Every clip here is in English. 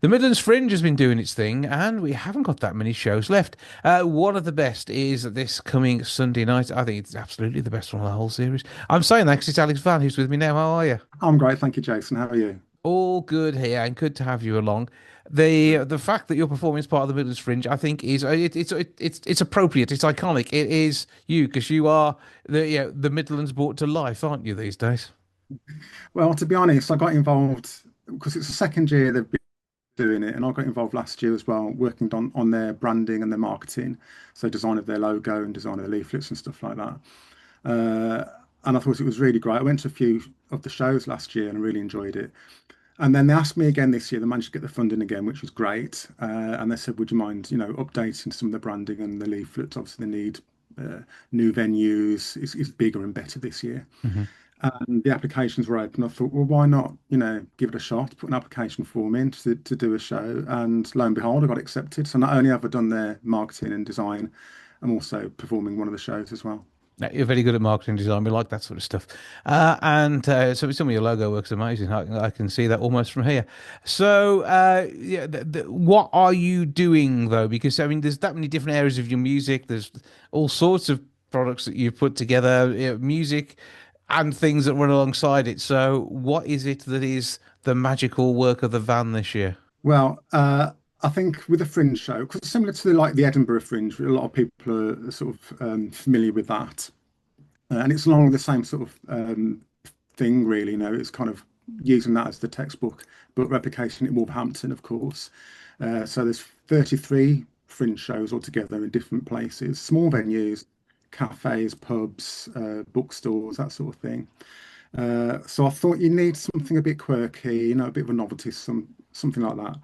The Midlands Fringe has been doing its thing, and we haven't got that many shows left. One of the best is this coming Sunday night. I think it's absolutely the best one of the whole series. I'm saying that because it's Alex Vann who's with me now. How are you? I'm great, thank you, Jason. How are you? All good here, and good to have you along. The fact that you're performing as part of the Midlands Fringe, I think, is it's appropriate. It's iconic. It is you because you are the Midlands brought to life, aren't you these days? Well, to be honest, I got involved because it's the second year they've been doing it, and I got involved last year as well, working on their branding and their marketing, so design of their logo and design of the leaflets and stuff like that. Uh, and I thought it was really great. I went to a few of the shows last year and I really enjoyed it. And then they asked me again this year. They managed to get the funding again, which was great. And they said, "Would you mind, updating some of the branding and the leaflets? Obviously, they need new venues. It's bigger and better this year." Hmm. And the applications were open. I thought, well, why not, give it a shot, put an application form in to do a show. And lo and behold, I got accepted. So not only have I done their marketing and design, I'm also performing one of the shows as well. Yeah, you're very good at marketing design. We like that sort of stuff. And so some of your logo work's amazing. I can see that almost from here. So, yeah, what are you doing though? Because I mean, there's that many different areas of your music. There's all sorts of products that you've put together, music and things that run alongside it. So, what is it that is the magical work of the van this year? Well, I think with a fringe show, because similar to like the Edinburgh Fringe, a lot of people are sort of familiar with that. And it's along the same sort of thing, really. It's kind of using that as the textbook, but replication in Wolverhampton, of course. So there's 33 fringe shows altogether in different places, small venues, cafes, pubs, bookstores, that sort of thing. So I thought you need something a bit quirky, a bit of a novelty, something like that.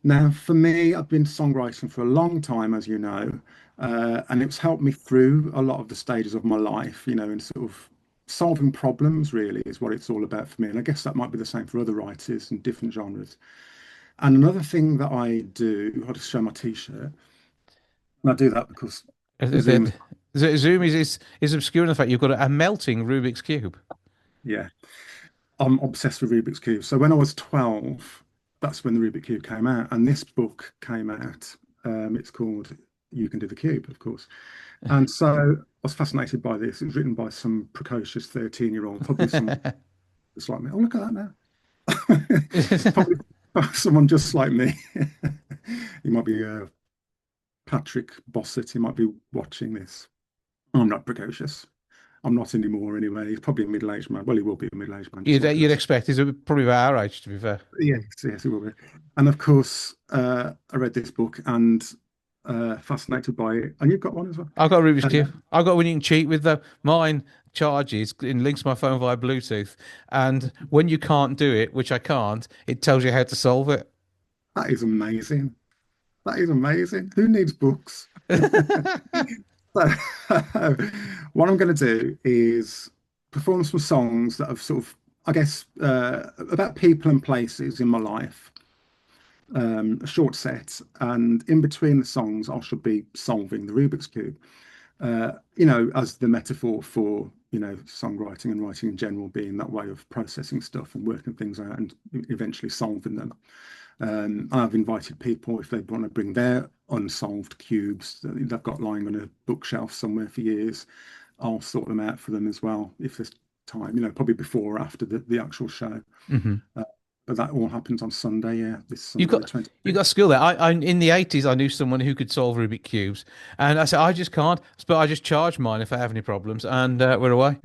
Now, for me, I've been songwriting for a long time, as you know, and it's helped me through a lot of the stages of my life, and sort of solving problems really is what it's all about for me. And I guess that might be the same for other writers in different genres. And another thing that I do, I'll just show my t-shirt, and I do that because Is Zoom, it- Zoom is obscuring the fact you've got a melting Rubik's cube. yeah, I'm obsessed with Rubik's Cube. So when I was 12, that's when the Rubik's Cube came out, and this book came out. It's called You Can Do the Cube, of course. And so I was fascinated by this. It was written by some precocious 13-year-old, probably someone just like me. Oh, look at that now. Probably someone just like me. He might be Patrick Bossett. He might be watching this. I'm not precocious. I'm not anymore anyway. He's probably a middle-aged man. Well, he will be a middle-aged man, just like You'd us. expect he's probably about our age, to be fair. Yes, yes, he will be. And of course, I read this book and fascinated by it. And you've got one as well. I've got a Rubik's Uh, Cube. I've got one you can cheat with though. Mine charges and links my phone via Bluetooth. And when you can't do it, which I can't, it tells you how to solve it. that is amazing. That is amazing. Who needs books? So, what I'm going to do is perform some songs that have sort of, I guess, about people and places in my life. A short set, and in between the songs, I should be solving the Rubik's Cube. As the metaphor for songwriting and writing in general being that way of processing stuff and working things out and eventually solving them. I've invited people if they want to bring their unsolved cubes that they've got lying on a bookshelf somewhere for years. I'll sort them out for them as well if there's time, probably before or after the actual show. Hmm. Uh, but that all happens on Sunday, yeah, this You've Sunday, the got you 25th. got skill there. I in the 80s I knew someone who could solve Rubik cubes, and I said I just can't, but I just charge mine if I have any problems, and we're away.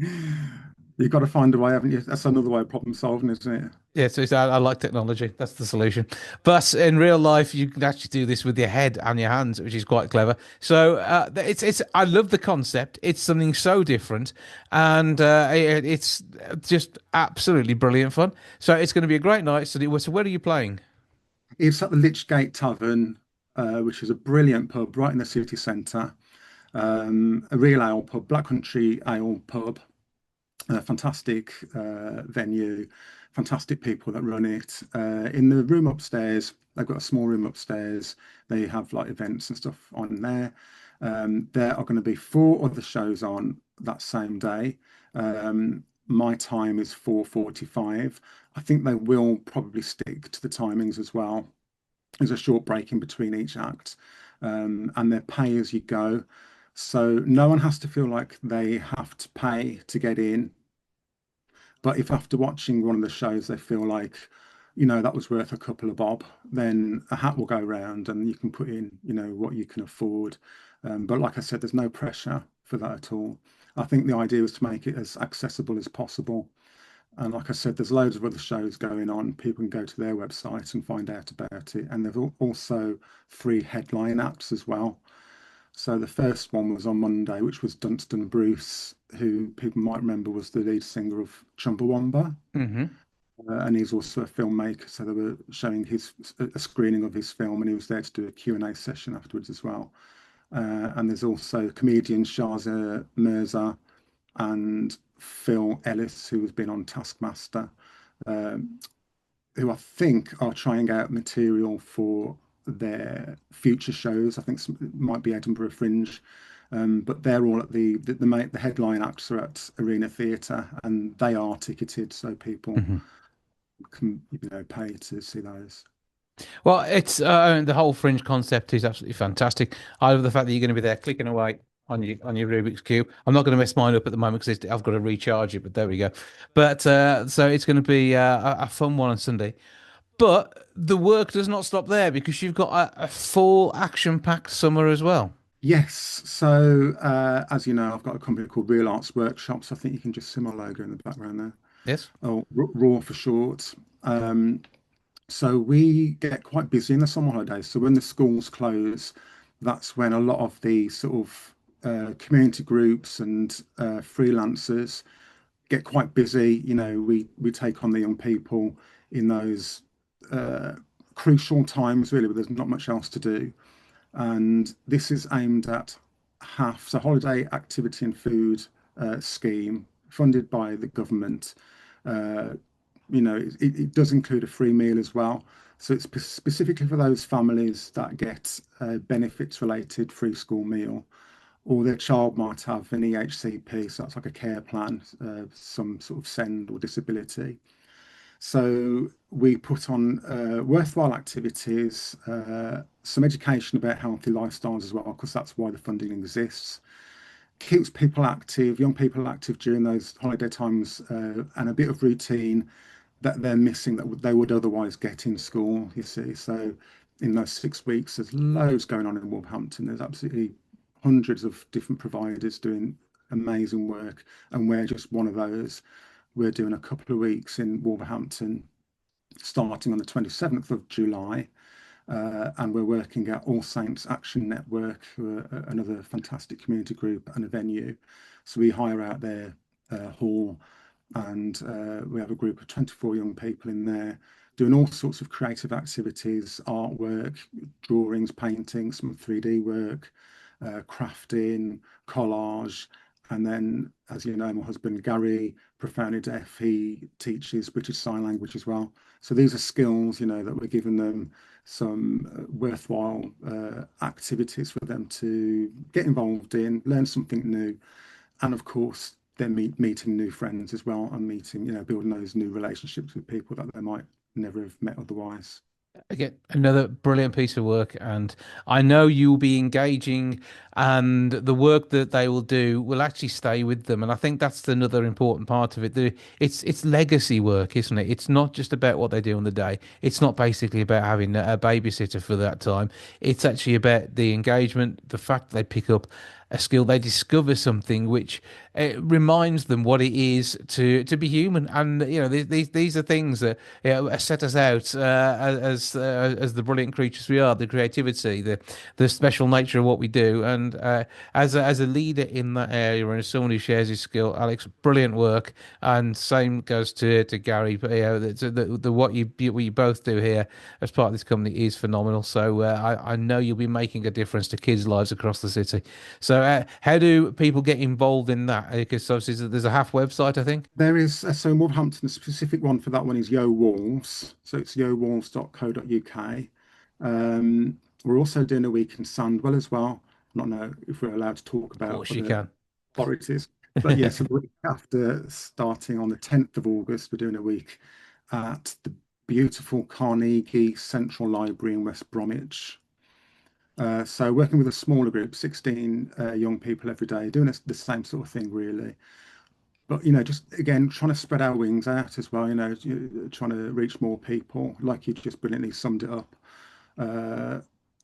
You've got to find a way, haven't you? That's another way of problem solving, isn't it? Yeah, so I like technology. That's the solution. But in real life, you can actually do this with your head and your hands, which is quite clever. So it's I love the concept. It's something so different, and it's just absolutely brilliant fun. So it's going to be a great night. So where are you playing? It's at the Lichgate Tavern, which is a brilliant pub right in the city centre. A real ale pub, Black Country Ale pub. A fantastic venue, fantastic people that run it. In the room upstairs, they've got a small room upstairs. They have like events and stuff on there. There are going to be four other shows on that same day. My time is 4:45. I think they will probably stick to the timings as well. There's a short break in between each act, and they're pay as you go. So no one has to feel like they have to pay to get in. But if after watching one of the shows they feel like, that was worth a couple of bob, then a hat will go round and you can put in, what you can afford. But like I said, there's no pressure for that at all. I think the idea was to make it as accessible as possible. And like I said, there's loads of other shows going on. People can go to their website and find out about it. And there's also 3 headline acts as well. So the first one was on Monday, which was Dunstan Bruce, who people might remember was the lead singer of Chumbawamba. Hmm. And he's also a filmmaker. So they were showing a screening of his film, and he was there to do a Q&A session afterwards as well. And there's also comedian Shahza Mirza and Phil Ellis, who has been on Taskmaster, um, who I think are trying out material for their future shows. I think it might be Edinburgh Fringe, but they're all at the headline acts are at Arena Theatre, and they are ticketed, so people Hmm. can pay to see those. Well, it's the whole Fringe concept is absolutely fantastic. I love the fact that you're going to be there clicking away on your Rubik's cube. I'm not going to mess mine up at the moment because I've got to recharge it, but there we go. But so it's going to be a fun one on Sunday. But the work does not stop there because you've got a full action-packed summer as well. Yes, so as you know, I've got a company called Real Arts Workshops. I think you can just see my logo in the background there. Yes. Oh, Raw for short. Um, So we get quite busy in the summer holidays. So when the schools close, that's when a lot of the sort of community groups and freelancers get quite busy. We take on the young people in those uh, crucial times, really, where there's not much else to do. And this is aimed at so holiday activity and food scheme funded by the government. Uh, it does include a free meal as well. So it's specifically for those families that get benefits related free school meal, or their child might have an EHCP, so that's like a care plan, some sort of SEND or disability. So we put on worthwhile activities, some education about healthy lifestyles as well, because that's why the funding exists. Keeps people active, young people active during those holiday times, and a bit of routine that they're missing that they would otherwise get in school, you see. So in those 6 weeks, there's loads going on in Wolverhampton. There's absolutely hundreds of different providers doing amazing work, and we're just one of those. We're doing a couple of weeks in Wolverhampton starting on the 27th of July. And we're working at All Saints Action Network, who are another fantastic community group and a venue. So we hire out their hall, and we have a group of 24 young people in there doing all sorts of creative activities, artwork, drawings, painting, some 3D work, crafting, collage. And then, as you know, my husband Gary, profoundly deaf, he teaches British Sign Language as well. So these are skills, that we're giving them some worthwhile activities for them to get involved in, learn something new, and of course, then meeting new friends as well, and building those new relationships with people that they might never have met otherwise. Again, another brilliant piece of work, and I know you'll be engaging, and the work that they will do will actually stay with them. And I think that's another important part of it. It's legacy work, isn't it? It's not just about what they do on the day. It's not basically about having a babysitter for that time. It's actually about the engagement, the fact that they pick up a skill, they discover something which reminds them what it is to be human. And these are things that set us out as the brilliant creatures we are, the creativity, the special nature of what we do. And as a leader in that area and as someone who shares his skill, Alex, brilliant work. And same goes to Gary. But what you both do here as part of this company is phenomenal. So I know you'll be making a difference to kids' lives across the city. So how do people get involved in that? Because obviously there's a half website, I think. There is so in Wolverhampton, the specific one for that one is Yo Wolves. So it's yowolves.co.uk. We're also doing a week in Sandwell as well. I don't know if we're allowed to talk Of about course you other can. authorities, but yes, the week after, starting on the 10th of August, we're doing a week at the beautiful Carnegie Central Library in West Bromwich. So working with a smaller group, 16 young people every day, doing the same sort of thing really. But just again trying to spread our wings out as well. Trying to reach more people. Like you just brilliantly summed it up. Uh,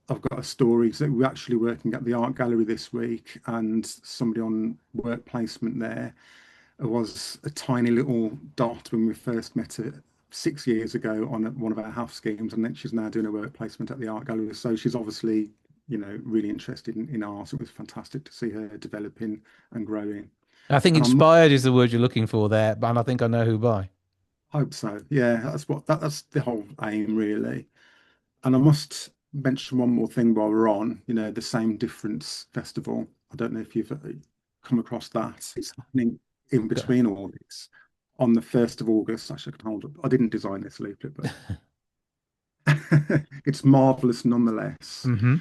I've got a story. So we're actually working at the art gallery this week, and somebody on work placement there was a tiny little dot when we first met her 6 years ago on one of our house schemes, and then she's now doing a work placement at the art gallery. So she's obviously, really interested in art. It was fantastic to see her developing and growing. I think And inspired is the word you're looking for there, and I think I know who by. hope so. Yeah, that's the whole aim really. And I must mention one more thing while we're on, the Same Difference Festival. I don't know if you've come across that. It's happening in between all this on the 1st of August. Actually, I can hold up. I didn't design this leaflet, but it's marvelous nonetheless. Mm-hmm.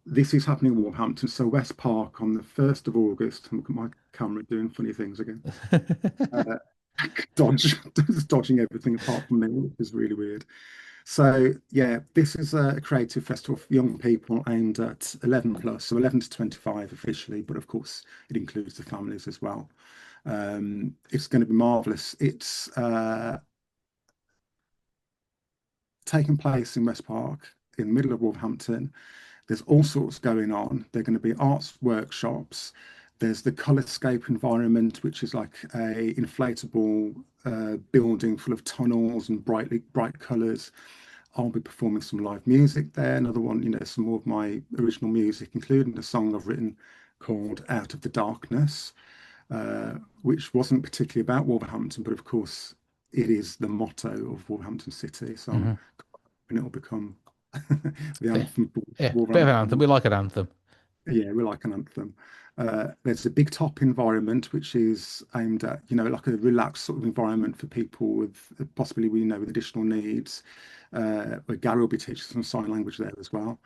This is happening in Wolverhampton. So West Park on the 1st of August. Look at my camera doing funny things again. Dodge, dodging everything apart from me, which is really weird. So yeah, this is a creative festival for young people aimed at 11 plus, so 11 to 25 officially, but of course it includes the families as well. It's going to be marvelous. It's taking place in West Park in the middle of Wolverhampton. There's all sorts going on. There are going to be arts workshops. There's the Colourscape Environment, which is like a inflatable building full of tunnels and bright colours. I'll be performing some live music there. Another one, some more of my original music, including a song I've written called Out of the Darkness, which wasn't particularly about Wolverhampton, but of course it is the motto of Wolverhampton City. So Mm-hmm. and it'll become the Yeah, anthem for yeah, bit of an anthem. Wolverhampton. We like an anthem. Yeah, we like an anthem. There's a big top environment, which is aimed at, like a relaxed sort of environment for people with possibly, with additional needs. Where Gary will be teaching some sign language there as well.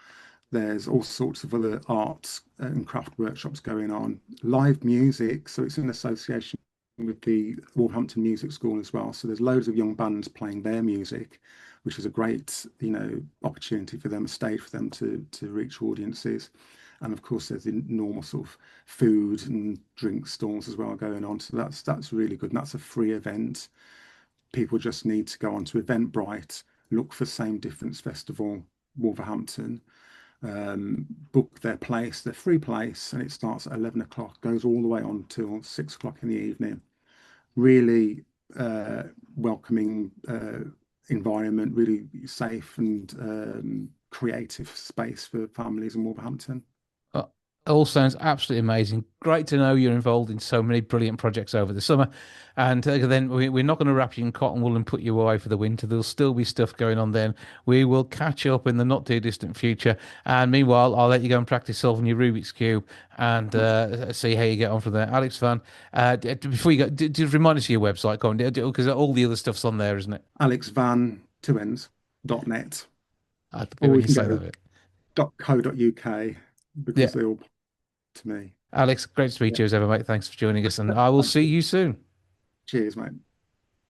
There's all sorts of other arts and craft workshops going on. Live music, so it's in association with the Wolverhampton Music School as well. So there's loads of young bands playing their music, which is a great, opportunity for them, a stage for them to reach audiences. And of course, there's the normal sort of food and drink stalls as well going on. So that's really good. And that's a free event. People just need to go onto Eventbrite, look for Same Difference Festival, Wolverhampton, book their place, their free place, and it starts at 11 o'clock, goes all the way on till 6 o'clock in the evening. Really welcoming environment, really safe and creative space for families in Wolverhampton. Uh, It all sounds absolutely amazing. Great to know you're involved in so many brilliant projects over the summer. And then we're not going to wrap you in cotton wool and put you away for the winter. There'll still be stuff going on then. We will catch up in the not too distant future. And meanwhile, I'll let you go and practice solving your Rubik's Cube and see how you get on from there. Alex Vann, before you go, remind us of your website, go on, because all the other stuff's on there, isn't it? AlexVann, two N's, .net, I have to be or when you you can say go that bit. .co.uk Yeah. because they all to me. Alex, great to meet Yeah. you as ever, mate. Thanks for joining us, and I will see you soon. Cheers, mate.